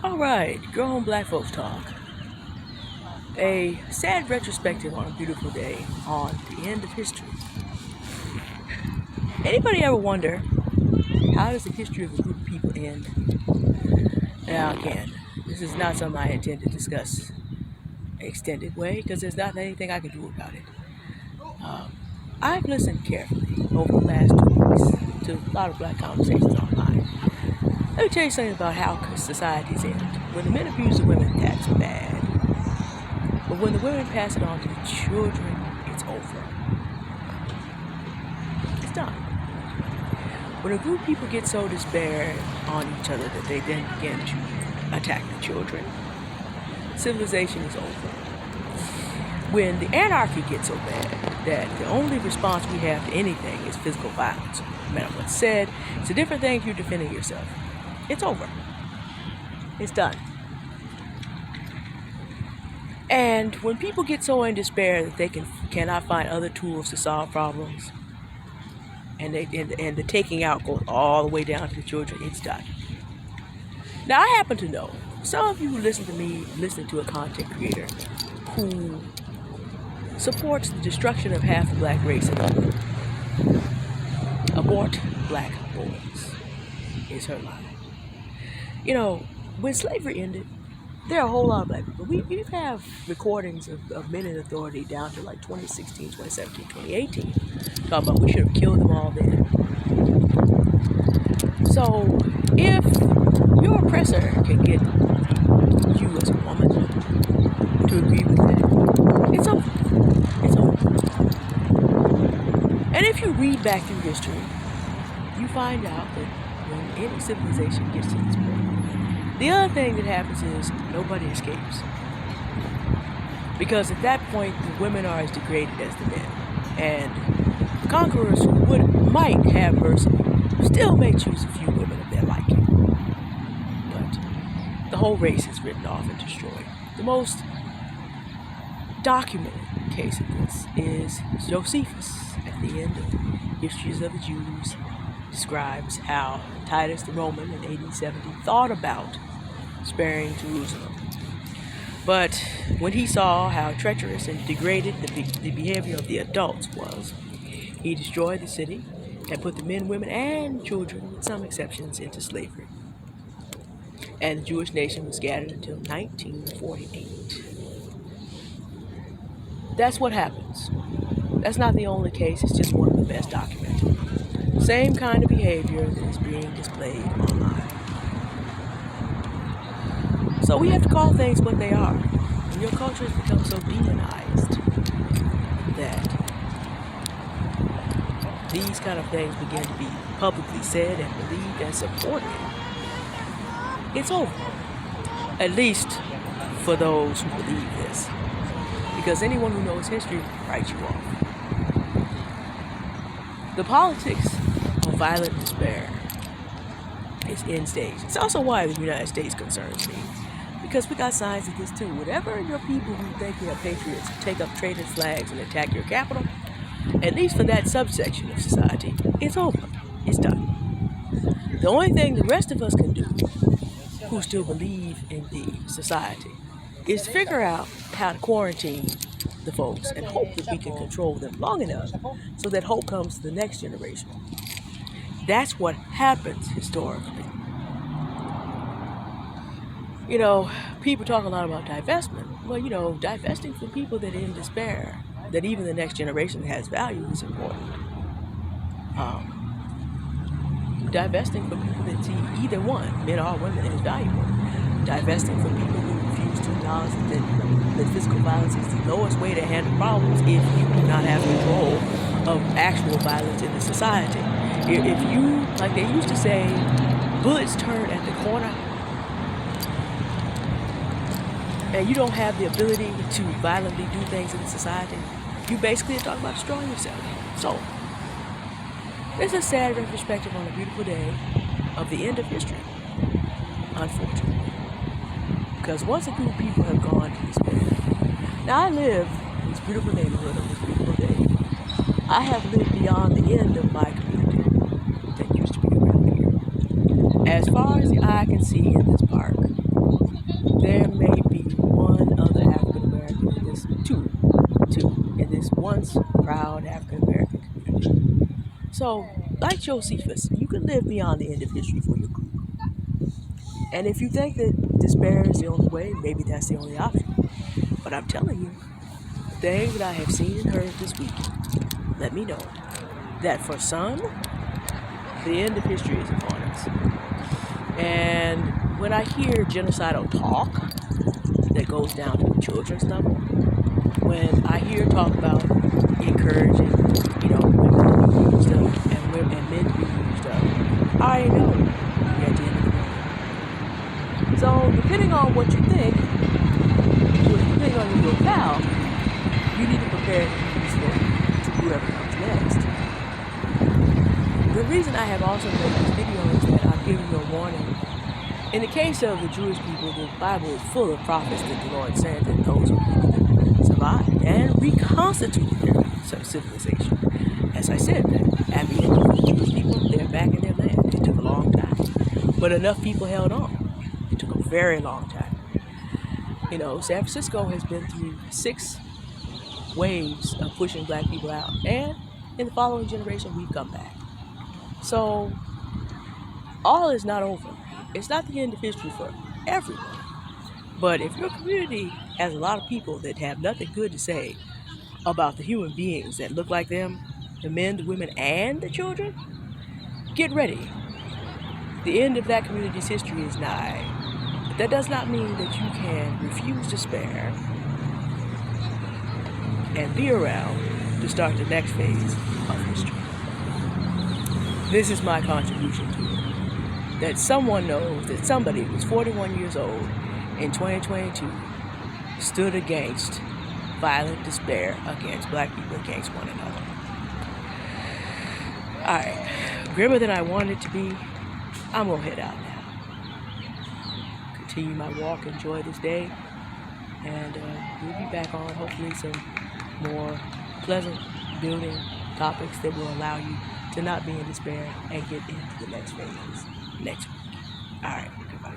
All right, grown black folks talk. A sad retrospective on a beautiful day on the end of history. Anybody ever wonder, how does the history of a group of people end? Now again, this is not something I intend to discuss an extended way because there's not anything I can do about it. I've listened carefully over the last 2 weeks to a lot of black conversations online. Let me tell you something about how societies end. When the men abuse the women, that's bad. But when the women pass it on to the children, it's over. It's done. When a group of people get so despaired on each other that they then begin to attack the children, civilization is over. When the anarchy gets so bad that the only response we have to anything is physical violence, no matter what's said, it's a different thing if you're defending yourself. It's over. It's done. And when people get so in despair that they cannot find other tools to solve problems, and the taking out goes all the way down to the children, it's done. Now, I happen to know some of you who listen to me listen to a content creator who supports the destruction of half the black race in the world. Abort black boys is her line. You know, when slavery ended, there are a whole lot of black people. We have recordings of men in authority down to like 2016, 2017, 2018. Talking about we should have killed them all then. So if your oppressor can get you as a woman to agree with that, it's over. It's over. And if you read back through history, you find out that when any civilization gets to this point, the other thing that happens is nobody escapes. Because at that point, the women are as degraded as the men. And conquerors who might have mercy still may choose a few women of their liking. But the whole race is written off and destroyed. The most documented case of this is Josephus at the end of Histories of the Jews. Describes how Titus the Roman in AD 70 thought about sparing Jerusalem. But when he saw how treacherous and degraded the behavior of the adults was, he destroyed the city and put the men, women, and children, with some exceptions, into slavery. And the Jewish nation was scattered until 1948. That's what happens. That's not the only case, it's just one of the best documented. Same kind of behavior that is being displayed online. So we have to call things what they are. And your culture has become so demonized that these kind of things begin to be publicly said and believed and supported. It's over. At least for those who believe this. Because anyone who knows history writes you off. The politics of violent despair is end stage. It's also why the United States concerns me. Because we got signs of this too. Whenever your people who think they are patriots take up traitor flags and attack your capital, at least for that subsection of society, it's over. It's done. The only thing the rest of us can do, who still believe in the society, is figure out how to quarantine the folks and hope that we can control them long enough so that hope comes to the next generation. That's what happens historically. You know, people talk a lot about divestment. Well, you know, divesting from people that are in despair, that even the next generation has value, is important. Divesting from people that see either one, men or women, as valuable. Divesting from people who refuse to acknowledge that physical violence is the lowest way to handle problems if you do not have control of actual violence in the society. If you, like they used to say, bullets turn at the corner, and you don't have the ability to violently do things in the society, you basically are talking about destroying yourself. So, this is a sad retrospective on a beautiful day of the end of history, unfortunately. Because once a group of people have gone to this place, now I live in this beautiful neighborhood on this beautiful day. I have lived beyond the end of my community that used to be around here. As far as the eye can see in this park, there may be one other African American in this, two, in this once proud African American community. So, like Josephus, you can live beyond the end of history for your group. And if you think that despair is the only way, maybe that's the only option. But I'm telling you, the things that I have seen and heard this week let me know that for some, the end of history is upon us. And when I hear genocidal talk that goes down to the children's level, when I hear talk about encouraging, women to be used up and men to be used up, I know we're at the end of the road. So depending on what you think, depending on your locale, you need to prepare to be useful to whoever comes next. The reason I have also made this video is that I'm giving you a warning. In the case of the Jewish people, the Bible is full of prophets that the Lord said that those who survived and reconstituted their civilization. As I said, at the end of the Jewish people, they're back in their land. It took a long time. But enough people held on. It took a very long time. San Francisco has been through 6 waves of pushing black people out. And in the following generation, we've come back. So, all is not over. It's not the end of history for everyone. But if your community has a lot of people that have nothing good to say about the human beings that look like them, the men, the women, and the children, get ready. The end of that community's history is nigh. But that does not mean that you can refuse despair and be around to start the next phase of history. This is my contribution to it. That someone knows that somebody who was 41 years old in 2022 stood against violent despair against black people, against one another. Alright, grimmer than I wanted it to be, I'm going to head out now. Continue my walk, enjoy this day, and we'll be back on hopefully some more pleasant building topics that will allow you to not be in despair and get into the next phase next week. Alright, goodbye.